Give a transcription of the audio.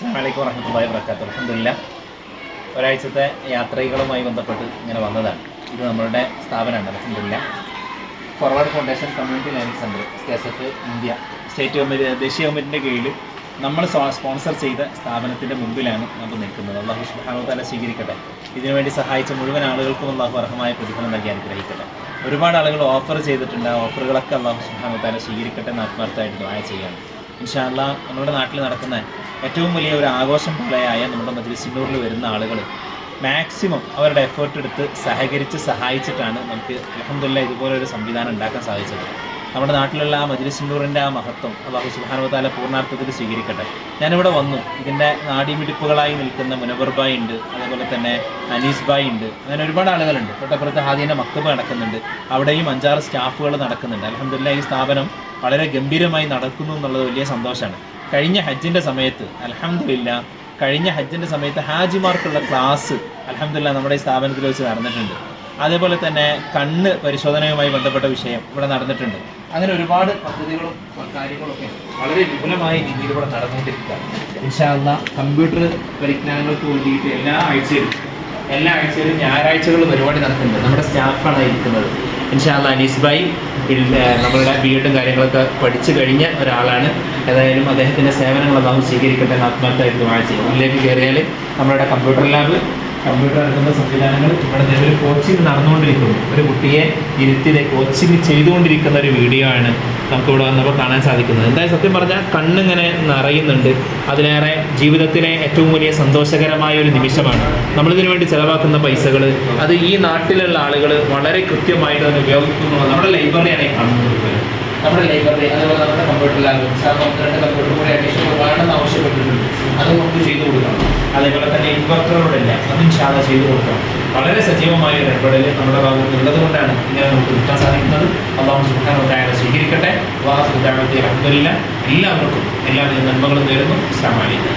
അസ്സലാമു അലൈക്കും വറഹ്മത്തുള്ളാഹി വബറകാതുഹു. അൽഹംദുലില്ലാഹ്, ഒരാഴ്ചത്തെ യാത്രകളുമായി ബന്ധപ്പെട്ട് ഇങ്ങനെ വന്നതാണ്. ഇത് നമ്മളുടെ സ്ഥാപനമാണ്. അൽഹംദുലില്ലാഹ്, forward foundation community learning centre KSF India state government, ദേശീയ ഗവൺമെൻറ്റിൻ്റെ കീഴിൽ നമ്മൾ സ്പോൺസർ ചെയ്ത സ്ഥാപനത്തിൻ്റെ മുമ്പിലാണ് നമ്മൾ നിൽക്കുന്നത്. അല്ലാഹു സുബ്ഹാനഹു വ തആല സ്വീകരിക്കട്ടെ. ഇതിനുവേണ്ടി സഹായിച്ച മുഴുവൻ ആളുകൾക്കും അല്ലാഹു അർഹമായ പ്രതിഫലം നൽകി അനുഗ്രഹിക്കട്ടെ. ഒരുപാട് ആളുകൾ ഓഫർ ചെയ്തിട്ടുണ്ട്. ആ ഓഫറുകളൊക്കെ അല്ലാഹു സുബ്ഹാനഹു വ തആല സ്വീകരിക്കട്ടെ എന്ന് ആത്മാർത്ഥമായിട്ട് ദുആ ചെയ്യാണ്. ഇൻഷാ അല്ലാഹ്, നമ്മുടെ നാട്ടിൽ നടക്കുന്ന ഏറ്റവും വലിയ ഒരു ആഘോഷം പോലെയായ നമ്മുടെ മജ്‌ലിസ് നൂറിൽ വരുന്ന ആളുകൾ മാക്സിമം അവരുടെ എഫേർട്ട് എടുത്ത് സഹായിച്ചിട്ടാണ് നമുക്ക് അൽഹംദുലില്ലാഹ് ഇതുപോലൊരു സംവിധാനം ഉണ്ടാക്കാൻ സാധിച്ചത്. നമ്മുടെ നാട്ടിലുള്ള ആ മജ്‌ലിസ് നൂറിൻ്റെ ആ മഹത്വം അല്ലാഹു സുബ്ഹാനഹു വ തആല പൂർണ്ണാർത്ഥത്തിൽ സ്വീകരിക്കട്ടെ. ഞാനിവിടെ വന്നു. ഇതിൻ്റെ നാഡീമിടിപ്പുകളായി നിൽക്കുന്ന മുനവർ ബായ് ഉണ്ട്, അതേപോലെ തന്നെ അനീസ് ബായ് ഉണ്ട്, അങ്ങനെ ഒരുപാട് ആളുകളുണ്ട്. തൊട്ടപ്പുറത്ത് ഹാദിൻ്റെ മക്തബ് നടക്കുന്നുണ്ട്. അവിടെയും 5-6 സ്റ്റാഫുകൾ നടക്കുന്നുണ്ട്. അൽഹംദുലില്ലാഹ്, ഈ സ്ഥാപനം വളരെ ഗംഭീരമായി നടക്കുന്നു എന്നുള്ളത് വലിയ സന്തോഷമാണ്. കഴിഞ്ഞ ഹജ്ജിൻ്റെ സമയത്ത് അൽഹംദുലില്ലാഹ്, ഹാജിമാർക്കുള്ള ക്ലാസ് അൽഹംദുലില്ലാഹ് നമ്മുടെ ഈ സ്ഥാപനത്തിൽ വെച്ച് നടന്നിട്ടുണ്ട്. അതേപോലെ തന്നെ കണ്ണ് പരിശോധനയുമായി ബന്ധപ്പെട്ട വിഷയം ഇവിടെ നടന്നിട്ടുണ്ട്. അങ്ങനെ ഒരുപാട് പദ്ധതികളും കാര്യങ്ങളൊക്കെ വളരെ വിപുലമായ രീതിയിൽ ഇവിടെ നടന്നുകൊണ്ടിരിക്കുകയാണ്. ഇൻഷാ അല്ലാഹ്, കമ്പ്യൂട്ടർ പരിജ്ഞാനങ്ങൾക്ക് വേണ്ടിയിട്ട് എല്ലാ ആഴ്ചയിലും ഞായറാഴ്ചകളിൽ പരിപാടി നടക്കുന്നുണ്ട്. നമ്മുടെ സ്റ്റാഫാണ് ഇരിക്കുന്നത്. ഇൻഷാ അല്ലാഹ്, അനീസ് ഭായ് നമ്മളുടെ ബിഎഡും കാര്യങ്ങളൊക്കെ പഠിച്ചു കഴിഞ്ഞ ഒരാളാണ്. ഏതായാലും അദ്ദേഹത്തിൻ്റെ സേവനങ്ങൾ അല്ലാഹു സ്വീകരിക്കട്ടെ എന്ന് ആത്മാർത്ഥമായിട്ട് ദുആ ചെയ്യും. ഇതിലേക്ക് കയറിയാൽ നമ്മളുടെ കമ്പ്യൂട്ടർ ലാബ്, കമ്പ്യൂട്ടർ എടുക്കുന്ന സംവിധാനങ്ങൾ, ഇവിടെ നിലവിൽ കോച്ചിങ് നടന്നുകൊണ്ടിരിക്കുന്നു. ഒരു കുട്ടിയെ ഇരുത്തി കോച്ചിങ് ചെയ്തുകൊണ്ടിരിക്കുന്ന ഒരു വീഡിയോ ആണ് നമുക്കിവിടെ വന്നപ്പോൾ കാണാൻ സാധിക്കുന്നത്. എന്തായാലും സത്യം പറഞ്ഞാൽ കണ്ണിങ്ങനെ നിറയുന്നുണ്ട്. അതിലേറെ ജീവിതത്തിലെ ഏറ്റവും വലിയ സന്തോഷകരമായ ഒരു നിമിഷമാണ്. നമ്മളിതിനു വേണ്ടി ചിലവാക്കുന്ന പൈസകൾ അത് ഈ നാട്ടിലുള്ള ആളുകൾ വളരെ കൃത്യമായിട്ട് അതിന് ഉപയോഗിക്കുന്നു. നമ്മുടെ ലൈബ്രറിയാണ് ഈ കാണുന്നത്. നമ്മുടെ ലൈബ്രറി, അതുപോലെ നമ്മുടെ കമ്പ്യൂട്ടർ ലാബ്, 2 കമ്പ്യൂട്ടർ കൂടി അഡീഷണൽ വേണമെന്ന് ആവശ്യപ്പെട്ടിട്ടുണ്ട്. അത് നമുക്ക് ചെയ്തു കൊടുക്കണം. അതേപോലെ തന്നെ ഇൻവെർട്ടറുകളില്ല, അതും ചെയ്തു കൊടുക്കണം. വളരെ സജീവമായ ഒരു ഇടപെടൽ നമ്മുടെ ഭാഗത്ത് ഉള്ളത് കൊണ്ടാണ് ഇങ്ങനെ നമുക്ക് കിട്ടാൻ സാധിക്കുന്നത്. അല്ലാഹു സുബ്ഹാനഹു വ തആല സ്വീകരിക്കട്ടെ. അൽഹംദുലില്ലാഹ്, എല്ലാവർക്കും എല്ലാവിധ നന്മകളും നേരുന്നു. അസ്സലാമു അലൈക്കും.